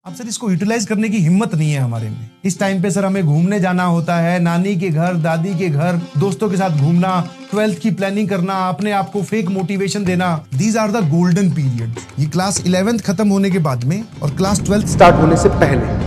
अब सर इसको यूटिलाइज करने की हिम्मत नहीं है हमारे में। इस टाइम पे सर हमें घूमने जाना होता है, नानी के घर, दादी के घर, दोस्तों के साथ घूमना, 12th की प्लानिंग करना, अपने आप को फेक मोटिवेशन देना। These are the golden period. ये क्लास 11th खत्म होने के बाद में और क्लास 12th स्टार्ट होने से पहले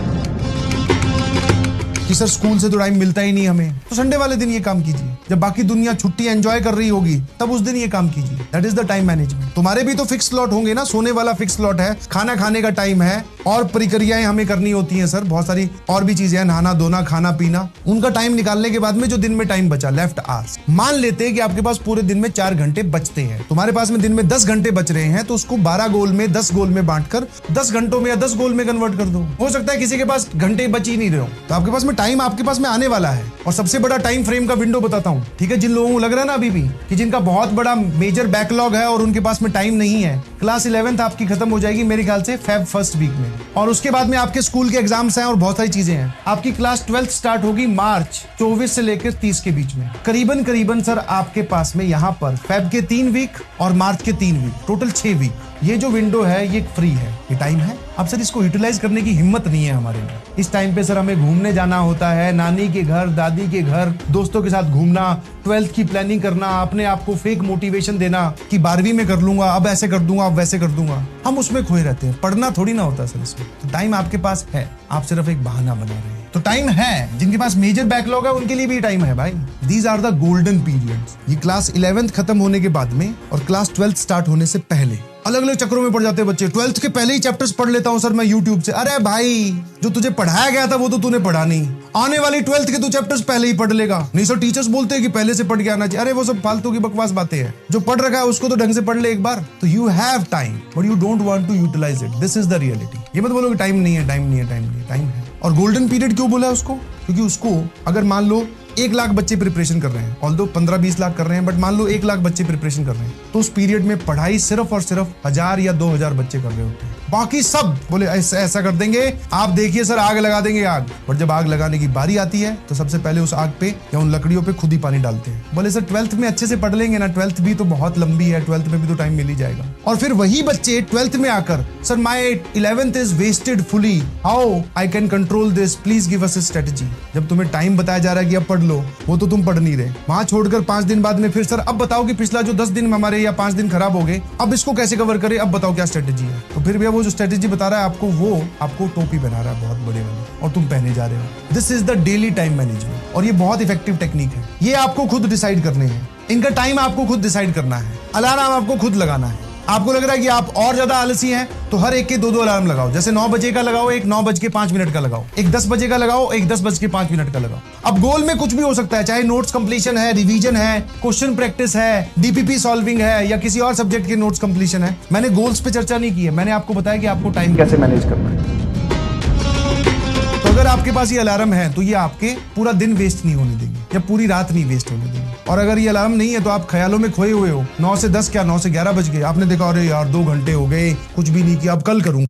कि सर स्कूल से तो टाइम मिलता ही नहीं हमें, तो संडे वाले दिन ये काम कीजिए। जब बाकी दुनिया छुट्टी एंजॉय कर रही होगी तब उस दिन ये काम कीजिए। That is the time management. तुम्हारे भी तो फिक्स स्लॉट होंगे ना, सोने वाला फिक्स स्लॉट है, खाना खाने का टाइम है, और प्रक्रियाएं हमें करनी होती हैं सर, बहुत सारी और भी चीजें हैं, नहाना धोना, खाना पीना। उनका टाइम निकालने के बाद में जो दिन में टाइम बचा, लेफ्ट आवर्स, मान लेते हैं कि आपके पास पूरे दिन में 4 घंटे बचते हैं, तुम्हारे पास में दिन में 10 घंटे बच रहे हैं, तो उसको 12 गोल में 10 गोल में बांटकर 10 घंटों में या 10 गोल में कन्वर्ट कर दो। हो सकता है किसी के पास घंटे बच ही नहीं रहे हो, तो आपके पास में टाइम आपके पास में आने वाला है। और सबसे बड़ा टाइम फ्रेम का विंडो बताता हूं, ठीक है, जिन लोगों को लग रहा है ना अभी भी कि जिनका बहुत बड़ा मेजर बैकलॉग है और उनके पास में टाइम नहीं है, क्लास 11th आपकी खत्म हो जाएगी मेरे ख्याल से फेब फर्स्ट वीक में, और उसके बाद में आपके स्कूल के एग्जाम्स हैं और बहुत सारी चीजें हैं। आपकी क्लास 12th स्टार्ट होगी मार्च 24 से लेकर 30 के बीच में। करीबन सर आपके पास में यहाँ पर फेब के 3 वीक और मार्च के 3 वीक, टोटल 6 वीक। ये जो विंडो है ये फ्री है, ये टाइम है। अब सर इसको यूटिलाइज करने की हिम्मत नहीं है हमारे में। इस टाइम पे सर हमें घूमने जाना होता है, नानी के घर, दादी के घर, दोस्तों के साथ घूमना, 12th की प्लानिंग करना, अपने आप को फेक मोटिवेशन देना कि 12वीं में कर लूंगा, अब ऐसे कर दूंगा, अब वैसे कर दूंगा। हम उसमें खोए रहते हैं, पढ़ना थोड़ी ना होता सर इसमें। तो टाइम आपके पास है, आप सिर्फ एक बहाना बना रहे हैं। तो टाइम है, जिनके पास मेजर बैकलॉग है उनके लिए भी टाइम है भाई। These are the golden periods. ये क्लास 11th खत्म होने के बाद में और क्लास 12th स्टार्ट होने से पहले अलग अलग चक्रों में पड़ जाते हैं बच्चे। 12th के पहले ही चैप्टर्स पढ़ लेता हूं सर मैं यूट्यूब से। अरे भाई, जो तुझे पढ़ाया गया था वो तो तूने पढ़ा नहीं, आने वाली 12th के तू चैप्टर्स पहले ही पढ़ लेगा। नहीं सर, टीचर्स बोलते हैं कि पहले से पढ़ के आना चाहिए। अरे वो सब फालतू की बकवास बातें हैं, जो पढ़ रखा है उसको तो ढंग से पढ़ ले एक बार। तो you have time but you don't want to utilize it. This is the reality. ये मत बोलो कि टाइम नहीं है, टाइम नहीं है, टाइम नहीं है, टाइम है। और गोल्डन पीरियड क्यों बोला उसको? क्योंकि उसको अगर मान लो 1 लाख बच्चे प्रिपरेशन कर रहे हैं, ऑल्दो 15-20 लाख कर रहे हैं, बट मान लो 1 लाख बच्चे प्रिपरेशन कर रहे हैं, तो उस पीरियड में पढ़ाई सिर्फ और सिर्फ 1000 या 2000 बच्चे कर रहे होते हैं। बाकी सब बोले ऐसा कर देंगे, आप देखिए सर आग लगा देंगे आग। बट जब आग लगाने की बारी आती है तो सबसे पहले उस आग पे या उन लकड़ियों पे खुद ही पानी डालते हैं। बोले सर 12th में अच्छे से पढ़ लेंगे ना, 12th भी तो बहुत लंबी है, 12th में भी तो टाइम मिल ही जाएगा। और फिर वही बच्चे 12th में आकर, sir my 11th is wasted fully, how I can control this, please give us a strategy. जब तुम्हें टाइम बताया जा रहा है कि अब पढ़ लो, वो तो तुम पढ़ नहीं रहे, वहां छोड़कर 5 दिन बाद में फिर सर अब बताओ कि पिछला जो 10 दिन में हमारे या 5 दिन खराब हो गए, अब इसको कैसे कवर करें, अब बताओ क्या स्ट्रेटजी है। तो फिर भैया वो जो स्ट्रेटजी बता रहा है आपको, वो आपको टोपी पहना रहा है बहुत बड़े वाली, और तुम पहने जा रहे हो। This is the daily time management, और ये बहुत इफेक्टिव टेक्निक है। ये आपको खुद डिसाइड करने हैं, इनका टाइम आपको खुद डिसाइड करना है, अलार्म आपको खुद लगाना है। आपको लग रहा है कि आप और ज्यादा आलसी हैं, तो हर एक के 2-2 अलार्म लगाओ। जैसे 9 बजे का लगाओ, एक 9:05 का लगाओ, एक 10 बजे का लगाओ, एक 10:05 का लगाओ। अब गोल में कुछ भी हो सकता है, चाहे नोट्स कंप्लीशन है, रिवीजन है, क्वेश्चन प्रैक्टिस है, डीपीपी सॉल्विंग है, या किसी और सब्जेक्ट के नोट्स कंप्लीशन है। मैंने गोल्स पे चर्चा नहीं की है, मैंने आपको बताया कि आपको टाइम कैसे मैनेज करना है। तो अगर आपके पास ये अलार्म है तो ये आपके पूरा दिन वेस्ट नहीं होने देंगे या पूरी रात नहीं वेस्ट होने देंगे। और अगर ये अलार्म नहीं है तो आप ख्यालों में खोए हुए हो, 9 से 10 क्या 9 से 11 बज गए, आपने देखा अरे यार 2 घंटे हो गए, कुछ भी नहीं किया, अब कल करूंगा।